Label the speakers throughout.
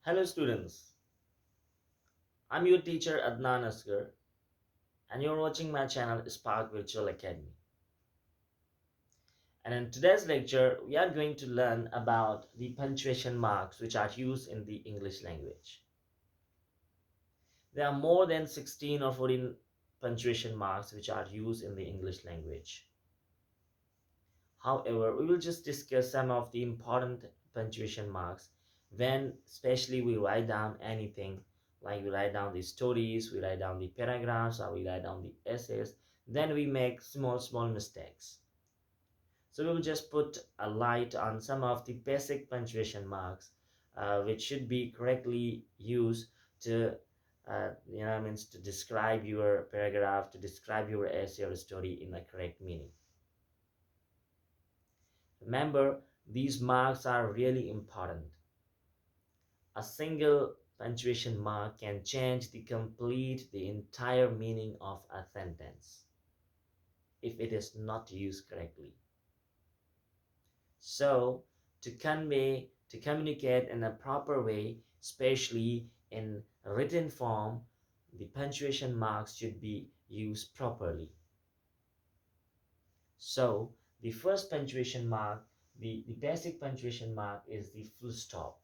Speaker 1: Hello students, I'm your teacher Adnan Asgar and you're watching my channel Spark Virtual Academy. And in today's lecture, we are going to learn about the punctuation marks which are used in the English language. There are more than 16 or 14 punctuation marks which are used in the English language. However, we will just discuss some of the important punctuation marks when especially we write down anything, like we write down the stories, we write down the paragraphs, or we write down the essays, then we make small mistakes. So we will just put a light on some of the basic punctuation marks which should be correctly used to means to describe your paragraph, to describe your essay or story in a correct meaning. Remember, these marks are really important. A single punctuation mark can change the entire meaning of a sentence if it is not used correctly. So, to communicate in a proper way, especially in written form, the punctuation marks should be used properly. So, the first punctuation mark, the basic punctuation mark is the full stop.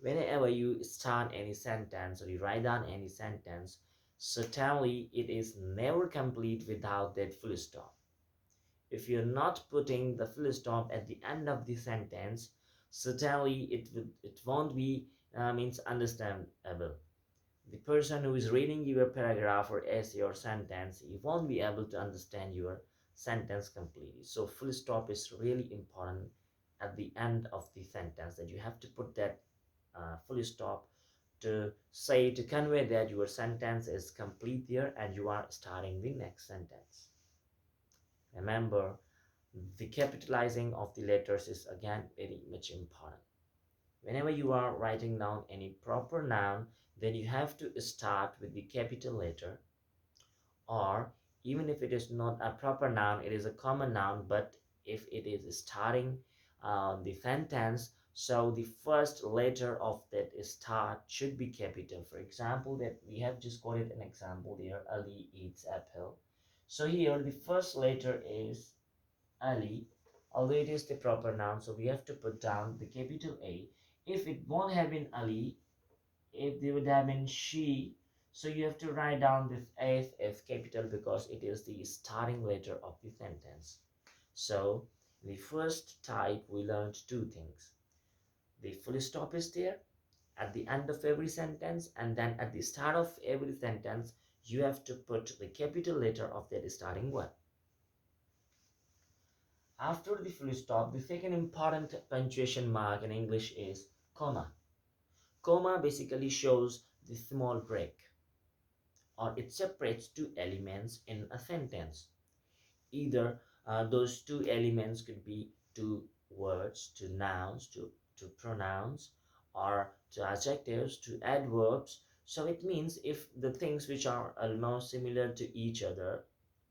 Speaker 1: Whenever you start any sentence or you write down any sentence, certainly it is never complete without that full stop. If you're not putting the full stop at the end of the sentence, certainly it won't be means understandable. The person who is reading your paragraph or essay or sentence, he won't be able to understand your sentence completely. So full stop is really important at the end of the sentence, that you have to put that full stop to convey that your sentence is complete there and you are starting the next sentence. Remember, the capitalizing of the letters is again very much important. Whenever you are writing down any proper noun, then you have to start with the capital letter, or even if it is not a proper noun, it is a common noun, but if it is starting the sentence, so the first letter of that start should be capital. For example, that we have just quoted an example there, Ali eats apple. So here the first letter is Ali, although it is the proper noun, so we have to put down the capital A. If it won't have been Ali, if they would have been she, so you have to write down this as capital because it is the starting letter of the sentence. So the first type we learned two things. The full stop is there at the end of every sentence, and then at the start of every sentence you have to put the capital letter of that starting word. After the full stop, the second important punctuation mark in English is comma. Comma basically shows the small break, or it separates two elements in a sentence. Either those two elements could be two words, two nouns, two pronouns, or two adjectives, two adverbs. So it means if the things which are almost similar to each other,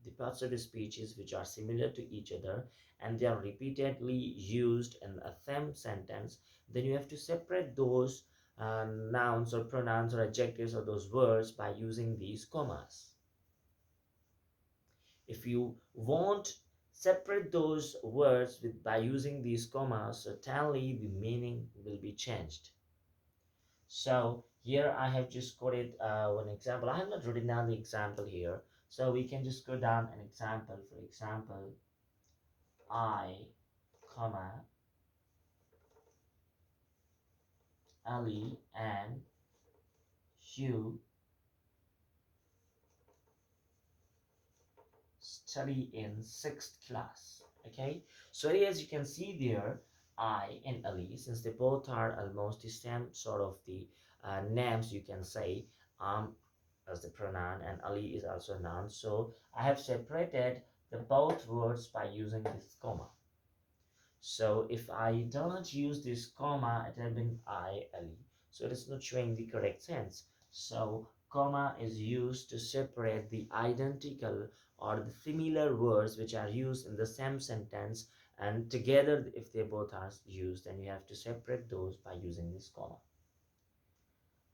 Speaker 1: the parts of the speeches which are similar to each other, and they are repeatedly used in a same sentence, then you have to separate those nouns or pronouns or adjectives or those words by using these commas. If you want separate those words by using these commas, certainly the meaning will be changed. So here I have just quoted one example. I have not written down the example here, so we can just go down an example. For example, I, comma, Ali, and you study in 6th class. Okay, so as you can see there, I and Ali, since they both are almost the same sort of the names, you can say as the pronoun, and Ali is also a noun, so I have separated the both words by using this comma. So if I don't use this comma, it had been I, Ali, so it is not showing the correct sense. So comma is used to separate the identical or the similar words which are used in the same sentence, and together if they both are used, then you have to separate those by using this comma.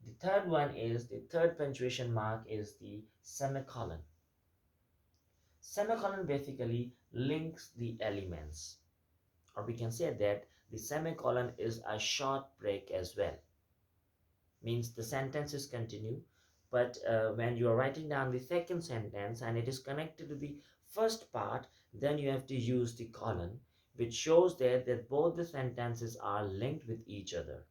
Speaker 1: The third punctuation mark is the semicolon. Semicolon basically links the elements, or we can say that the semicolon is a short break as well. Means the sentences continue, but when you are writing down the second sentence and it is connected to the first part, then you have to use the colon, which shows that both the sentences are linked with each other.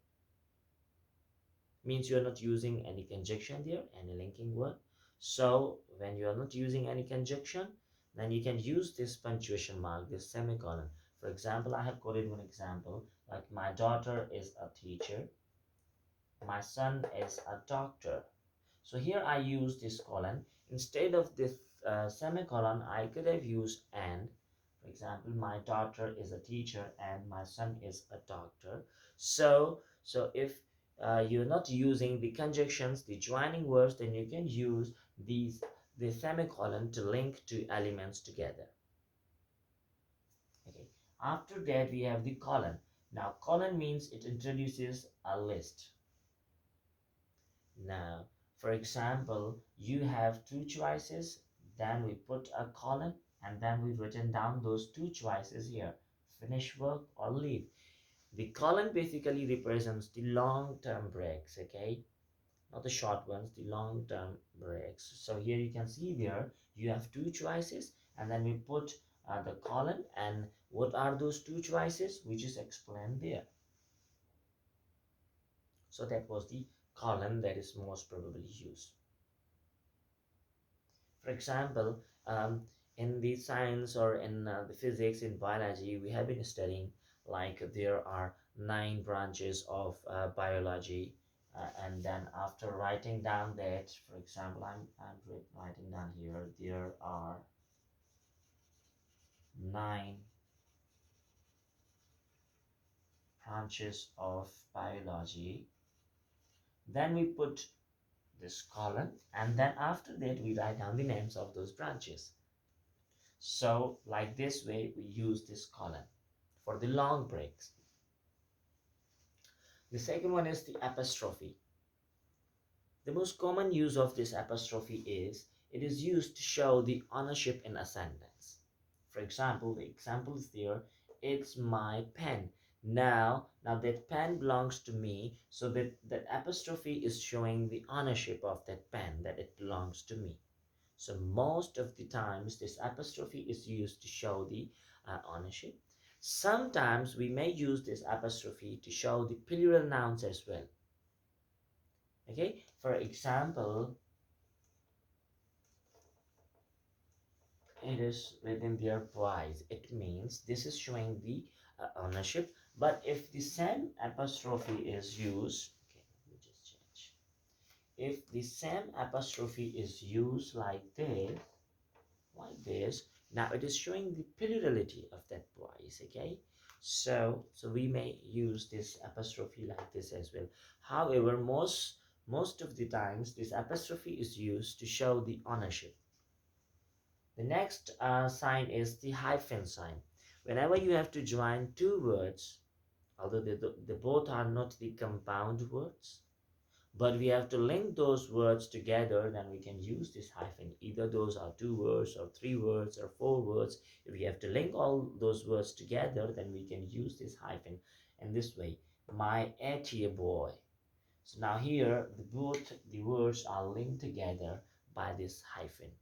Speaker 1: Means you are not using any conjunction there, any linking word. So when you are not using any conjunction, then you can use this punctuation mark, this semicolon. For example, I have quoted one example, like my daughter is a teacher, my son is a doctor. So here I use this colon. Instead of this semicolon, I could have used and. For example, my daughter is a teacher and my son is a doctor. So if you're not using the conjunctions, the joining words, then you can use the semicolon to link two elements together. Okay. After that, we have the colon. Now, colon means it introduces a list. Now, for example, you have two choices, then we put a colon, and then we've written down those two choices here, finish work or leave. The colon basically represents the long-term breaks, okay? Not the short ones, the long-term breaks. So here you can see there, you have two choices, and then we put the colon, and what are those two choices? We just explained there. So that was the colon that is most probably used. For example, in the science or in the physics, in biology, we have been studying like there are 9 branches of biology. And then after writing down that, for example, I'm writing down here, there are 9 branches of biology. Then we put this colon, and then after that we write down the names of those branches. So like this way we use this colon for the long breaks. The second one is the apostrophe. The most common use of this apostrophe is it is used to show the ownership in a sentence. For example, the example is there, it's my pen. Now that pen belongs to me, so that apostrophe is showing the ownership of that pen, that it belongs to me. So most of the times this apostrophe is used to show the ownership. Sometimes we may use this apostrophe to show the plural nouns as well. Okay, for example, it is written there prize. It means this is showing the ownership. But if the same apostrophe is used, okay, let me just change. If the same apostrophe is used like this, now it is showing the plurality of that prize. Okay, so we may use this apostrophe like this as well. However, most of the times this apostrophe is used to show the ownership. The next sign is the hyphen sign. Whenever you have to join two words, although they both are not the compound words, but we have to link those words together, then we can use this hyphen. Either those are 2 words or 3 words or 4 words. If we have to link all those words together, then we can use this hyphen in this way. My 8-year boy. So now here, both the words are linked together by this hyphen.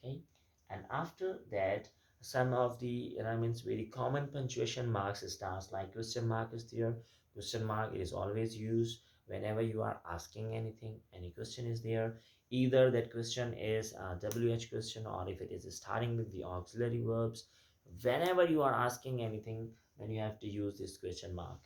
Speaker 1: Okay, and after that, some of the means very common punctuation marks starts like question mark is there. Question mark is always used whenever you are asking anything, any question is there, either that question is a WH question or if it is starting with the auxiliary verbs. Whenever you are asking anything, then you have to use this question mark.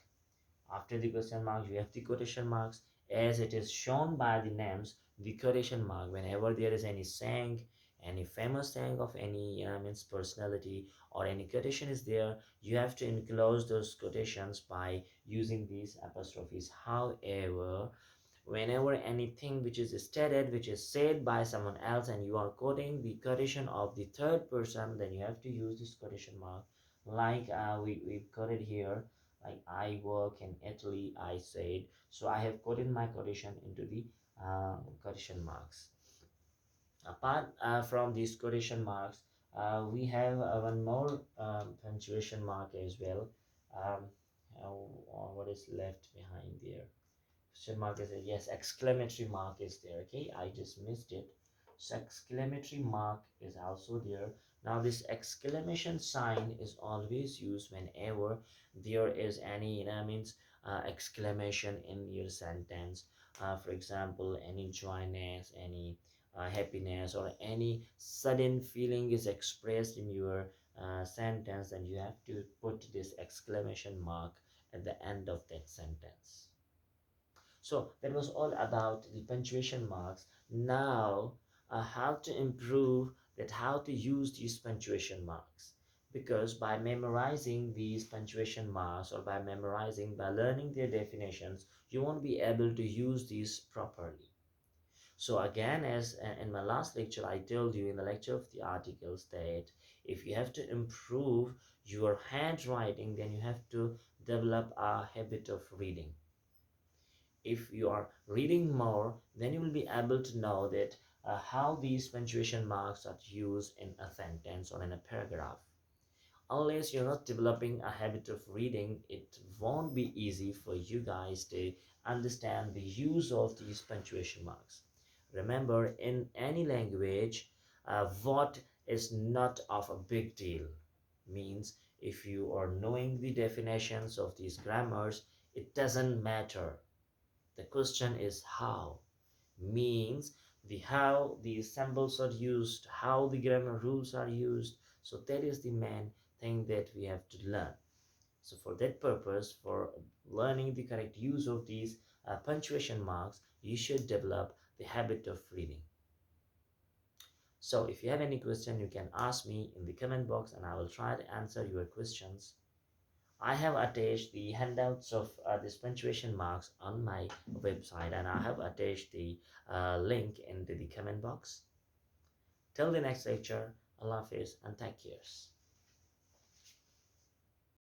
Speaker 1: After the question marks, you have the quotation marks. As it is shown by the names, the quotation mark, whenever there is any saying, any famous saying of any means personality or any quotation is there, you have to enclose those quotations by using these apostrophes. However, whenever anything which is stated, which is said by someone else, and you are quoting the quotation of the third person, then you have to use this quotation mark. Like we quoted here, like I work in Italy, I said. So I have quoted my quotation into the quotation marks. Apart from these quotation marks, we have one more punctuation mark as well. Um, what is left behind there? Question mark is there. Yes, exclamatory mark is there. Okay, I just missed it. So exclamatory mark is also there. Now this exclamation sign is always used whenever there is any, means exclamation in your sentence. For example, any joyness, any happiness, or any sudden feeling is expressed in your sentence, and you have to put this exclamation mark at the end of that sentence. So that was all about the punctuation marks. Now, how to improve that, how to use these punctuation marks. Because by memorizing these punctuation marks, or by learning their definitions, you won't be able to use these properly. So again, as in my last lecture, I told you in the lecture of the articles that if you have to improve your handwriting, then you have to develop a habit of reading. If you are reading more, then you will be able to know that how these punctuation marks are used in a sentence or in a paragraph. Unless you're not developing a habit of reading, it won't be easy for you guys to understand the use of these punctuation marks. Remember, in any language, what is not of a big deal means if you are knowing the definitions of these grammars, it doesn't matter. The question is how. Means the how the symbols are used, how the grammar rules are used. So that is the main thing that we have to learn. So for that purpose, for learning the correct use of these punctuation marks, you should develop the habit of reading. So if you have any question, you can ask me in the comment box and I will try to answer your questions. I have attached the handouts of these punctuation marks on my website, and I have attached the link into the comment box. Till the next lecture, Allah Hafiz and take care.